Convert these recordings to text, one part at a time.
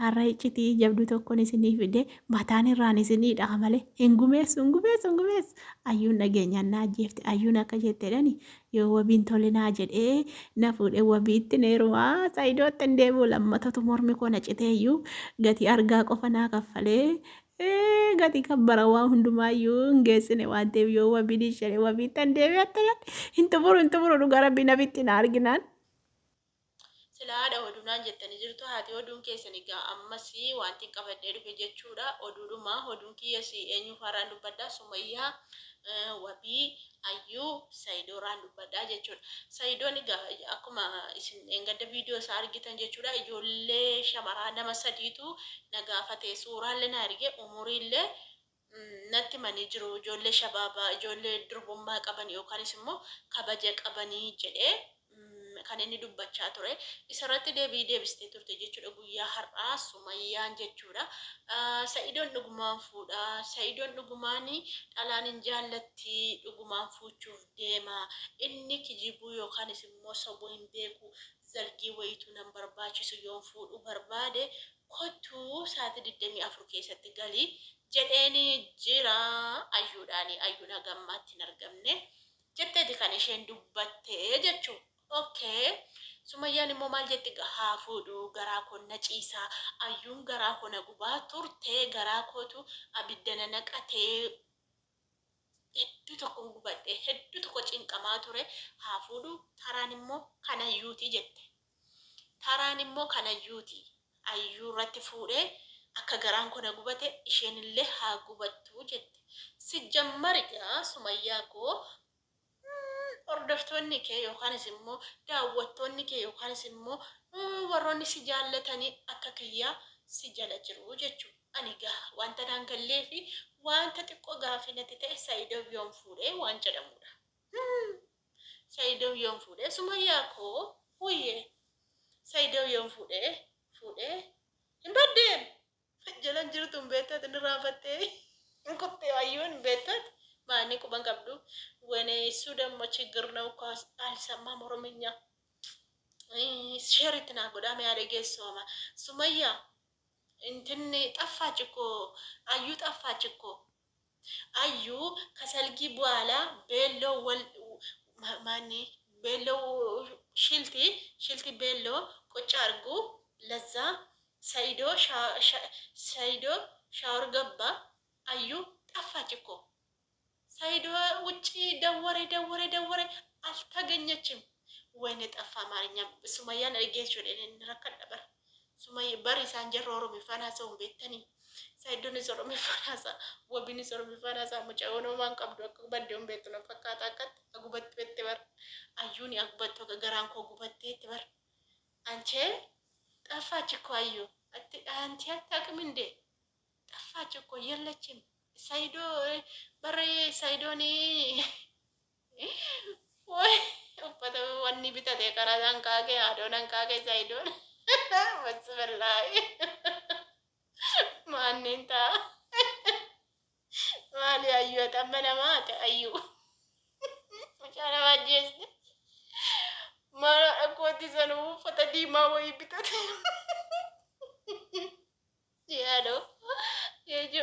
har'a iccitii jabduu tokkoon isinii fide mataan irraan isinii dha'a malee hin gumeessu ayyuun dhageenyaan na ajjeefte ayyuun akka jetteedhani yoo wabiin tole naa jedhee na fuudhee wabiitti neerumaa saayidootti hin deebi'u lammatatu mormi koo na citeeyyuu gatii argaa qofa naa kaffalee gatii kabbara waan hundumaayyuu hin geessine waan ta'eef yoo wabiin ishee wabiitti hin deebi'u attanaan hin xumuru dhugaa rabbi nafitti na arginaan. Silaadha oduunaan jettanii jirtu haati oduun keessan egaa ammas wanti qabadhee dhufe jechuudha. Oduun kiyyas eenyu faaraan dubbaddaa Sumayyaa wabii ayyuu Sayidooraan dubbaddaa jechuudha. Sayidoon egaa akkuma isin engadda viidiyoo isaa argitan jechuudha. Ijoollee shamaraa nama sadiitu na gaafate suuraallee na arge umuriillee natti manii jiru ijoollee shabaabaa ijoollee durbummaa qaban yookaanis immoo kabaja qabanii jedhee kan inni dubbachaa ture isarratti deebistee turte jechuudha guyyaa har'aa Sumayyaan jechuudha. Sa'idoon dhugumaan fuudha. Sa'idoon dhugumaan dhalaan hin jaallatti dhugumaan fuuchuuf deema. Inni kijibuu yookaanis immoo sobuu hin beeku zalgii wayituu nan barbaachisu yoon fuudhu barbaade kottuu sa'aatii 24 keessatti galii jedheeni jira ayyuudhaani ayyuuna gammaatti hin argamne jetteeti kan isheen dubbattee jechuudha. Okay. Sumayyaan immoo maal jetti haa fuudhu garaa koo na ciisaa ayyuun garaa koo na gubaa turte garaa kootu abidda na naqatee hedduu tokko gubadhe hedduu tokko cinqamaa ture haa fuudhu taraan immoo kanayyuuti jette. Taraan immoo kanayyuuti ayyuu irratti fuudhee akka garaan koo na gubate isheen illee haa gubattu jette. Si jammarigaa Sumayyaa koo hordoftoonni kee yookaanis immoo daawwattoonni kee yookaanis immoo warroonni si jaallatanii akka kiyyaa si jala jiru jechuudha. Ani gaa wanta daangallee fi wanta xiqqoo gaafii natti ta'e Sayidoo yoon fuudhee waan jedhamudha. Sayidoo yoon fuudhee Sumayyaa koo huyyee Sayidoo yoon fuudhee hin baddeem jalan jirtu hin beektat inni raafattee hin kuttee ayyuun hin beektat. Maani kuban qabdu wene እሱ ደግሞ ችግር ነው እኮ አልሰማም ኦሮምኛ ሼሪት ና ጎዳም ያደገሰውማ ሱመያ እንትን ጠፋች እኮ አዩ ጠፋች እኮ አዩ ከሰልጊ በኋላ ቤሎ ማኒ ቤሎ ሽልቲ ቤሎ ቁጭ አርጉ ለዛ ሰይዶ ሻወር ገባ አዩ ጠፋች እኮ ሳይዶ ውጪ ደወረ አልተገኘችም። ወይኔ ጠፋ አማርኛ ሱመያን እርጌች ወደ እንረከድ ነበር ሱመይ በሪ ሳንጀር ኦሮሞ ይፈናሰው ቤተኒ ሳይዶን ኦሮሞ ይፈናሳ ወቢን ኦሮሞ ይፈናሳ ሙጫውኖ ማን ቀብዶ ከበደም ቤት ነው ፈካታከት አጉበት ቤት በር አዩን ያጉበት ከገራን ኮ ጉበት በር አንቺ ጠፋች እኮ አዩ አንቺ አታውቅም እንዴ ጠፋች እኮ የለችም ሳይዶ በሬ ሳይዶኒ ወይ ኡፈተ ወኒ ቢታቴ ቀራዳን ካገ አዶናን ካገ ሳይዶን ወጽበላይ ማንንታ ማሊ አዩ ተመነማ አዩ ሙጫራ ዋጀስ ማራ አቆቲ ዘኑ ኡፈተ ዲማ ወይ ቢታቴ ያዶ የጆ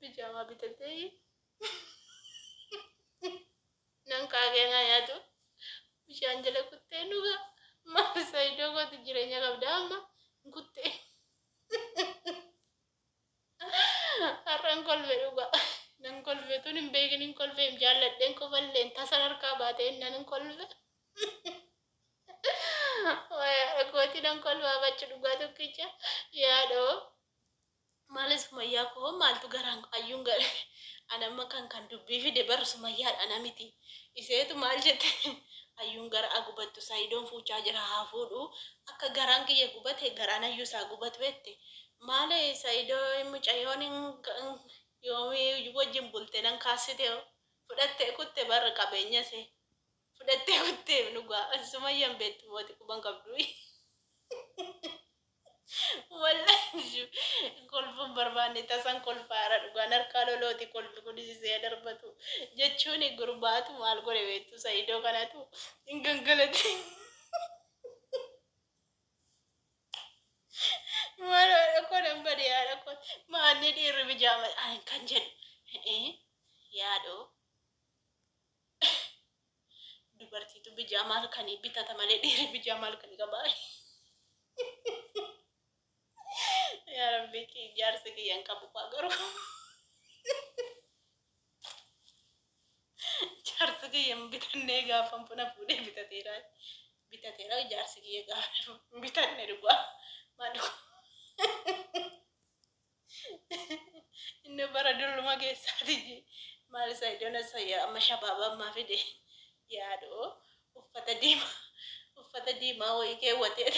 Pijama bitate nan kage na yato bishaan jala kuttee nuga maal Sayidoo gooti jireenya qabda amma kuttee har'an kolfe dhuga nan kolfe tun hin beekin hin kolfe hin jaalladheen kofalleen tasan harkaa baatee nan hin kolfe gooti nan kolfaa bachi dhugaa tokkicha yaadoo Malis Sumayyaa koo maaltu garaan ayyuun gale anamma kan dubbii fide bar Sumayyaadha namiti iseetu maal jette ayyuun gara agubattu Sayidoon fuuchaa jira haa fuudhu akka garaan kiyya gubate garaan ayyuu isaa gubatu bette maale Sayidoo mucayyoon yoomii wajjin bulte nan kaasite fudhattee kutte bar qabeenya see fudhattee kutte nugaa Sumayyaan beettu mooti kuban qabdu wallahi kolfun barbaanne tasan kolfaara dhugaan harkaa lolooti kolfi kudisisee darbatu jechuun gurbaatu maal godhe beektu Sayidoo kanatu hin gangalate Maanni dhiirri bijaama kan jedhu yaadoo dubartiitu bijaamaa halkanii bitata malee dhiirri bijaamaa halkanii qabaa. Yaa Rabbi jaarsi kiyyan qabu faa garuu jaarsi kiyyan bitannee gaafan funa fuudhee bitateera jaarsi kiyya gaafa bitanne dhugaa malu. Inni bara dulluma keessaati maal isa iddoo sayyaa amma shabaaba ammaa fide yaadoo uffata diimaa wayii keewwatee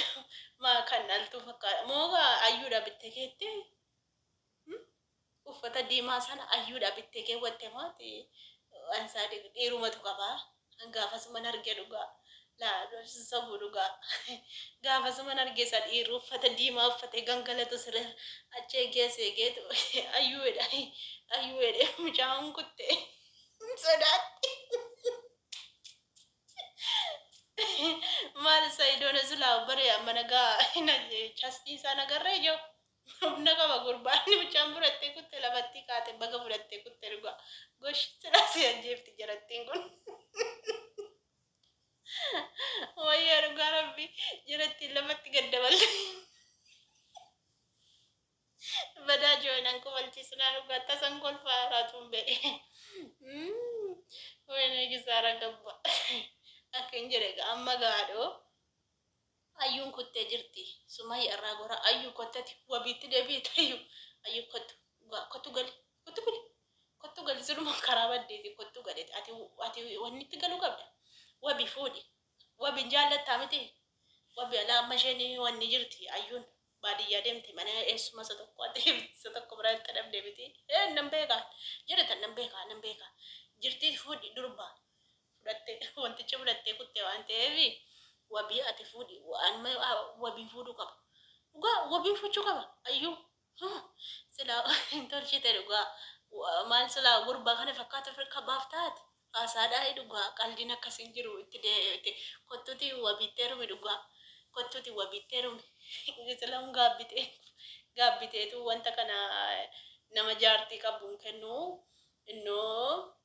maa kan dhaltu fakkaata moogaa ayyuudha bittee keettee uffata diimaa sana ayyuudha bittee keewwattee maati ansaa dhiirumatu qabaa gaafasuma arge dhugaa sabu dhugaa gaafasuma arge isa dhiiru uffata diimaa uffatee gangalatu siree achee geessee geetu ayyuudha mucaan kuttee sodaatti. Maal isa idoon silaa bare mana gaa chastii isaa nagarree jiru humna qaba gurbaan mucaan fudhattee kutte lafatti kaate baga fudhattee kutte dhugaa gosh silaa si ajjeefti jarattiin kun. Wayyaa dhugaa Rabbi jarattiin lafatti gaddabalte. Badaa joonan kubalchiisnaa dhugaa tasan kolfaa raatuun ba'e. Wayna gisaara gabba. Akkan jedhe amma gaadhoo ayyuun kuttee jirti sumayya irraa gora ayyuu kottati wabiitti deebiite ayyuu kottu gali sunuma karaa baddeeti kottu galeeti ati wanni itti galuu qabda wabi fuudhi wabi jaallattaa miti wabi alaa amma isheen wanni jirti ayyuun baadiyyaa deemte mana eessuma isa tokko isa tokko biraa itti dhabdee miti nan beekaa jedhatan nan beekaa jirti fuudhi durbaa fudhattee wanticha fudhattee kuttee waan ta'eef wabii ati fuudhi wabii fuudhuu qaba dhugaa wabii fuudhuu qaba ayyuu silaa tolchite dhugaa maal silaa gurbaa kana fakkaatu firka baaftaati haasaadhaa dhugaa qaldiin akkasiin jiru itti kottuuti wabiittee rumi dhugaa kottuuti wabiittee rumi silaan gaabbiteetu wanta kana nama jaartii qabuun kennuu innoo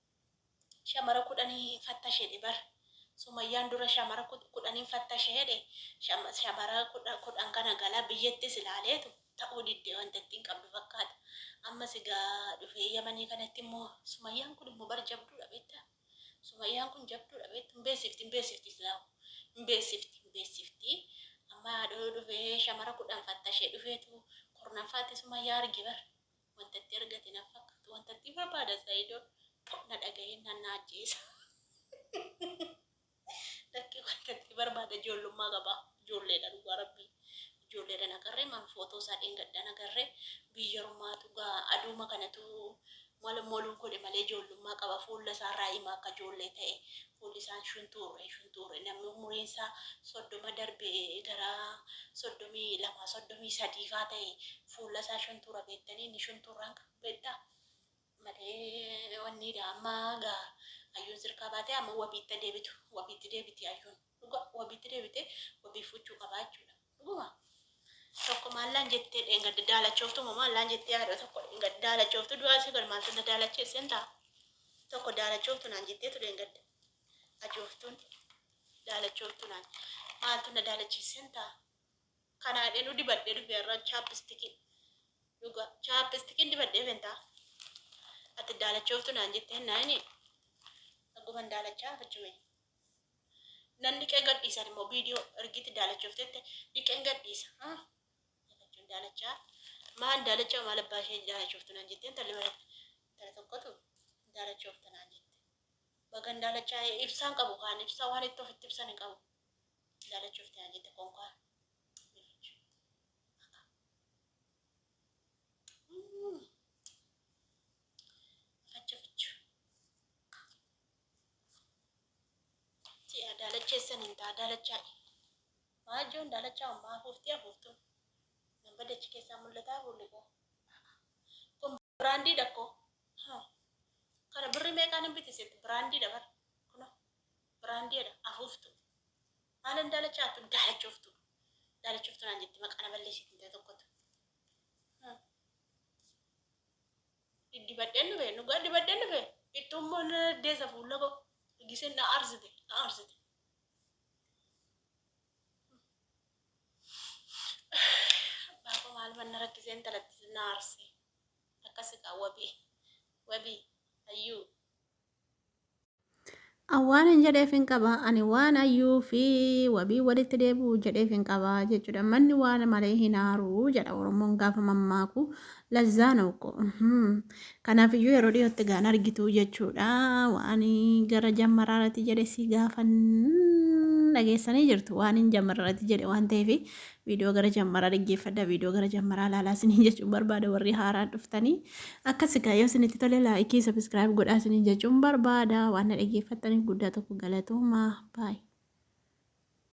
shamara kudhanii fattashee bar sumayyaan dura shamara kudhanii fattashee shamara kudhan kana gala biyyattis ilaaleetu ta'uu diddee wanta ittiin qabdu fakkaata amma sigaa dhufee yamanii kanatti immoo sumayyaan kun immoo bar jabduudha beektaa sumayyaan kun jabduudha beektu hin beeksifti amma haadhoo dhufee shamara kudhan fattashee dhufeetu kornaffaatti sumayyaa arge bar wanta itti argate na fakkaatu wanta itti barbaada saayidoo na dhaga'ee nan ajjeesa. Lakki wanta itti barbaada ijoollummaa qaba ijoolleedha dhugaa Rabbii ijoolleedha nagarree man footoo isaa dheengadda nagarree biyyarummaatu gaa aduuma kanatu moluun godhe malee ijoollummaa qaba fuula isaa raa'imaa akka ijoollee ta'e fuulli isaan shuntuurre namni umuriin isaa 30 darbee gara 32 33 faa ta'e fuula isaa shuntuura beektanii inni shuntuurraan beektaa malee wanni amma gaa ayyuun sirkaa baatee amma wabiitti deebiti ayyuun dhugaa wabiitti deebite wabii fuchuu qabaa jechuudha dhuguma tokko maallaan jettee dheengadda daalachooftu maallaan jettee haadha tokko dheengadda daalachooftu du'aa si gal maaltu na daalacheesseen ta'a tokko daalachooftu naan jetteetu dheengadda ajooftuun daalachooftu naan maaltu na daalacheesseen ta'a kanaa dheenu dibadhee dhufee irra chaappistikiin dhugaa chaappistikiin dibadhee fentaa ati daalachooftu naan jetteen naani guban daalachaa fachume nan dhiqee gadhiisan immoo viidiyoo ergiti daalachooftetti dhiqeen gadhiisa fachuun daalachaa maan daalachaa maal abbaa ishee daalachooftu naan jetteen tala tokkotu daalachooftu naan jette bagan daalachaa ibsaan qabu kaan ibsaa waan itti ofitti ibsan hin qabu daalachooftu naan jette konkaa daalacheessan hin ta'a daalachaa maajoon daalachaa ammaa afuuftuun nan badachi keessaa mul'ataa fuulli koo kun biraandii dhakkoo kana birri meeqaan hin bitisetti biraandii dabar kuno biraandiidha afuuftu maalan daalachaatu daalachooftu naan jetti maqaa na balleessitiin ta'e tokkotu dibadden dhufe dhugaa dibadden dhufe ittummoo deessa fuula koo gisee na aarsite na aarsite. Baako maal manna rakkiseen talatti na aarse akkasi kaa wabii ayyuu. Awwaan hin jedheef hin qaba. Ani waan ayyuu fi wabii walitti deebi'u jedheef hin qaba jechuudha. Manni waan malee hin aaru jedha Oromoon gaafa mammaaku lazzaa na'uko. Kanaafiyyuu yeroo dhiyootti gaan argitu jechuudha. Waan gara jammaraarratti jedhe si gaafan dhageessanii jirtu. Waan hin jammaraarratti jedhe waan ta'eef viidiyoo gara jammaraa dhaggeeffadha. Viidiyoo gara jammaraa ilaalaa isiniin jechuun barbaada warri haaraan dhuftanii. Akkasii yoo isinitti tole laayikii sabiskiraayib godhaa isiniin jechuun barbaada. Waan na dhaggeeffattaniif guddaa tokko galatooma. Baay'ee.